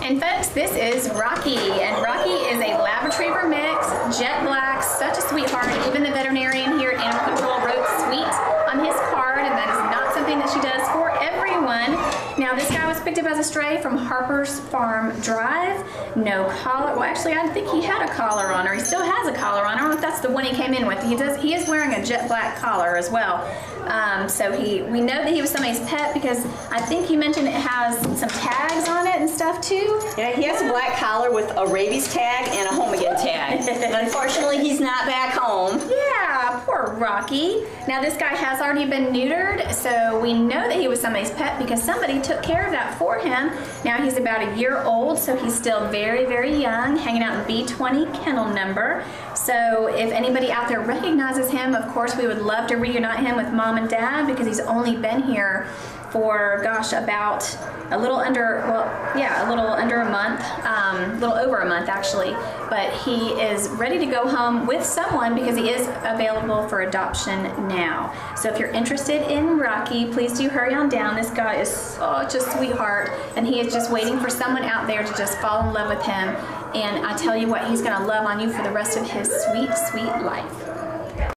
And folks, this is Rocky, and Rocky is a Lab Retriever mix, jet black, such a sweetheart. Even the veterinarian here at Animal Control wrote sweet on his card, and that is not something that she does for everyone. Now, this guy was picked up as a stray from Harper's Farm Drive. No collar. Well, actually, I think he had a collar on, or he still has a collar on. I don't know if that's the one he came in with. He is wearing a jet black collar as well. So we know that he was somebody's pet because I think he mentioned it has some tags on it and stuff too. Yeah, he has a black collar with a rabies tag and a home again tag. But unfortunately, he's not back home. Yeah, poor Rocky. Now this guy has already been neutered, so we know that he was somebody's pet because somebody took care of that for him. Now he's about a year old, so he's still very, very young, hanging out in B20 kennel number. So if anybody out there recognizes him, of course we would love to reunite him with mom and dad because he's only been here for, gosh, about a little under, well, yeah, a little under a month, a little over a month actually, but he is ready to go home with someone because he is available for adoption now. So if you're interested in Rocky, please do hurry on down. This guy is such a sweetheart, and he is just waiting for someone out there to just fall in love with him. And I tell you what, he's gonna love on you for the rest of his sweet, sweet life.